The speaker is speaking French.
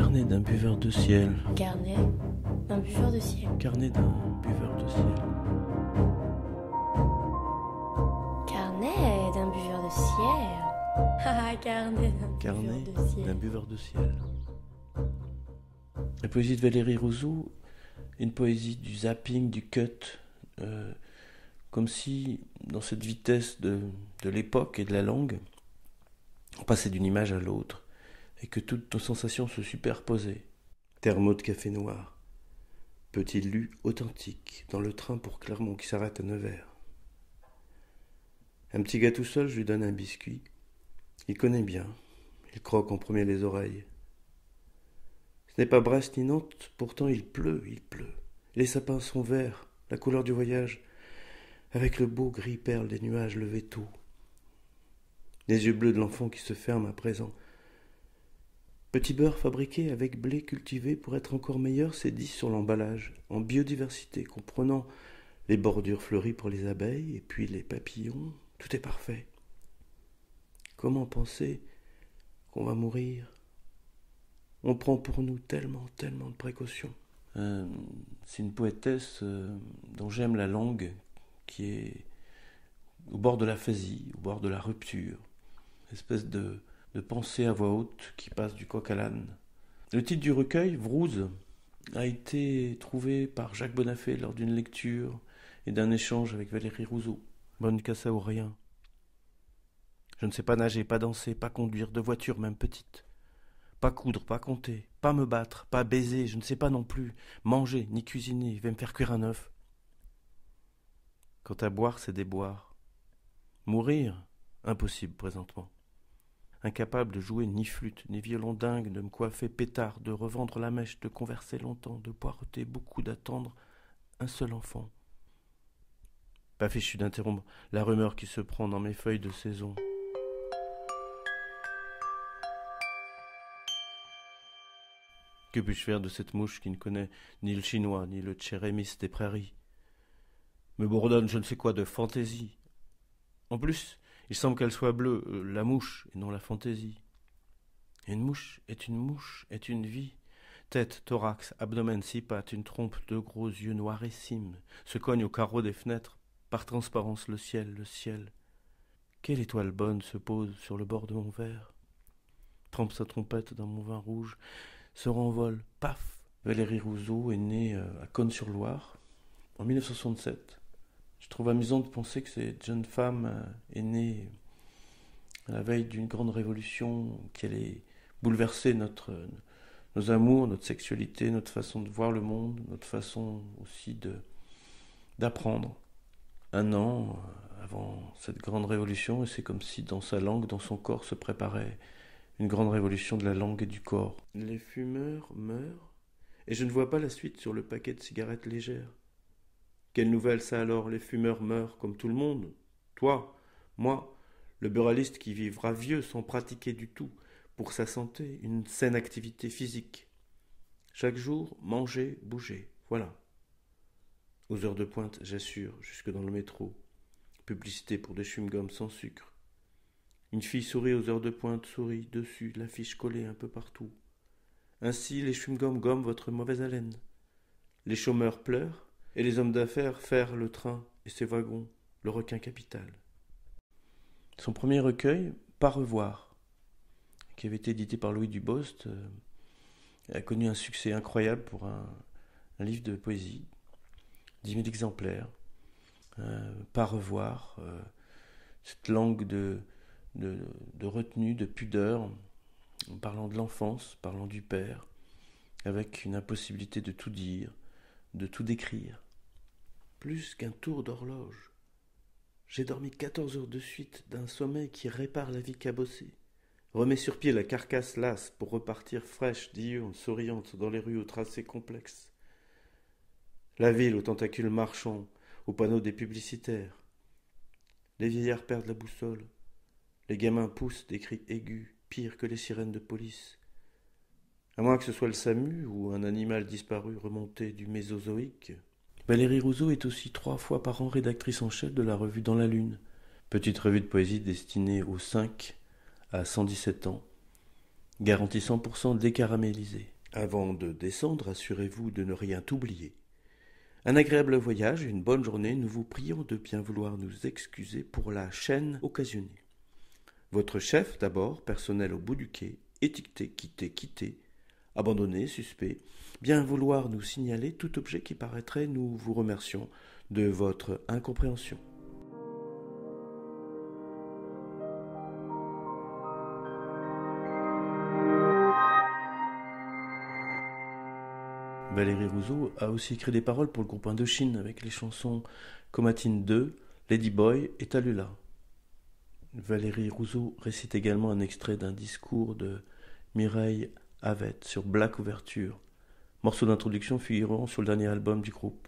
Carnet d'un buveur de ciel. Carnet d'un buveur de ciel. Carnet d'un buveur de ciel. Carnet d'un buveur de ciel. Haha, carnet d'un buveur de ciel. La poésie de Valérie Rousseau, une poésie du zapping, du cut, comme si, dans cette vitesse de l'époque et de la langue, on passait d'une image à l'autre, et que toutes nos sensations se superposaient. Thermos de café noir, petit lu authentique, dans le train pour Clermont qui s'arrête à Nevers. Un petit gars tout seul, je lui donne un biscuit. Il connaît bien, il croque en premier les oreilles. Ce n'est pas Brest ni Nantes, pourtant il pleut. Les sapins sont verts, la couleur du voyage, avec le beau gris perle des nuages levés tôt. Les yeux bleus de l'enfant qui se ferment à présent. Petit beurre fabriqué avec blé cultivé pour être encore meilleur, c'est dit sur l'emballage, en biodiversité, comprenant les bordures fleuries pour les abeilles et puis les papillons. Tout est parfait. Comment penser qu'on va mourir ? On prend pour nous tellement de précautions. C'est une poétesse dont j'aime la langue, qui est au bord de l'aphasie, au bord de la rupture. Une espèce de pensée à voix haute qui passe du coq à l'âne. Le titre du recueil, Vrouze, a été trouvé par Jacques Bonafé lors d'une lecture et d'un échange avec Valérie Rousseau. Bonne cassa ou rien. Je ne sais pas nager, pas danser, pas conduire de voiture, même petite. Pas coudre, pas compter, pas me battre, pas baiser, je ne sais pas non plus manger, ni cuisiner, je vais me faire cuire un œuf. Quant à boire, c'est déboire. Mourir, impossible présentement. Incapable de jouer ni flûte, ni violon dingue, de me coiffer pétard, de revendre la mèche, de converser longtemps, de poireauter beaucoup, d'attendre un seul enfant. Pas fichu d'interrompre la rumeur qui se prend dans mes feuilles de saison. Que puis-je faire de cette mouche qui ne connaît ni le chinois, ni le tchérémis des prairies ? Me bourdonne je ne sais quoi de fantaisie. En plus, il semble qu'elle soit bleue, la mouche, et non la fantaisie. Une mouche, est une vie. Tête, thorax, abdomen, six pattes, une trompe, deux gros yeux noirissimes, se cogne au carreau des fenêtres, par transparence le ciel. Quelle étoile bonne se pose sur le bord de mon verre, trempe sa trompette dans mon vin rouge, se renvole, paf. Valérie Rousseau est née à Cosne-sur-Loire en 1967. Je trouve amusant de penser que cette jeune femme est née à la veille d'une grande révolution qui allait bouleverser nos amours, notre sexualité, notre façon de voir le monde, notre façon aussi d'apprendre. Un an avant cette grande révolution, et c'est comme si dans sa langue, dans son corps, se préparait une grande révolution de la langue et du corps. Les fumeurs meurent, et je ne vois pas la suite sur le paquet de cigarettes légères. Quelle nouvelle ça alors, les fumeurs meurent comme tout le monde. Toi, moi, le buraliste qui vivra vieux sans pratiquer du tout, pour sa santé, une saine activité physique. Chaque jour, manger, bouger, voilà. Aux heures de pointe, j'assure, jusque dans le métro. Publicité pour des chewing-gums sans sucre. Une fille sourit aux heures de pointe, sourit dessus, l'affiche collée un peu partout. Ainsi, les chewing-gums gomment votre mauvaise haleine. Les chômeurs pleurent, et les hommes d'affaires ferrent le train et ses wagons, le requin capital. Son premier recueil, Pas revoir, qui avait été édité par Louis Dubost, a connu un succès incroyable pour un livre de poésie, 10 000 exemplaires. Pas revoir, cette langue de retenue, de pudeur, en parlant de l'enfance, parlant du père, avec une impossibilité de tout dire, de tout décrire. Plus qu'un tour d'horloge. J'ai dormi 14 heures de suite d'un sommeil qui répare la vie cabossée, remet sur pied la carcasse lasse pour repartir fraîche, diurne, souriante dans les rues aux tracés complexes. La ville aux tentacules marchands, aux panneaux des publicitaires. Les vieillards perdent la boussole. Les gamins poussent des cris aigus, pires que les sirènes de police. À moins que ce soit le SAMU ou un animal disparu remonté du Mésozoïque. Valérie Rousseau est aussi 3 fois par an rédactrice en chef de la revue Dans la Lune, petite revue de poésie destinée aux 5 à 117 ans, garantie 100% décaramélisée. Avant de descendre, assurez-vous de ne rien oublier. Un agréable voyage et une bonne journée. Nous vous prions de bien vouloir nous excuser pour la chaîne occasionnée. Votre chef, d'abord, personnel au bout du quai, étiqueté, quitté, abandonné, suspect, bien vouloir nous signaler tout objet qui paraîtrait. Nous vous remercions de votre incompréhension. Valérie Rousseau a aussi écrit des paroles pour le groupe Indochine avec les chansons Comatine 2, Lady Boy et Tallulah. Valérie Rousseau récite également un extrait d'un discours de Mireille Havette sur Black Ouverture, morceau d'introduction figurant sur le dernier album du groupe.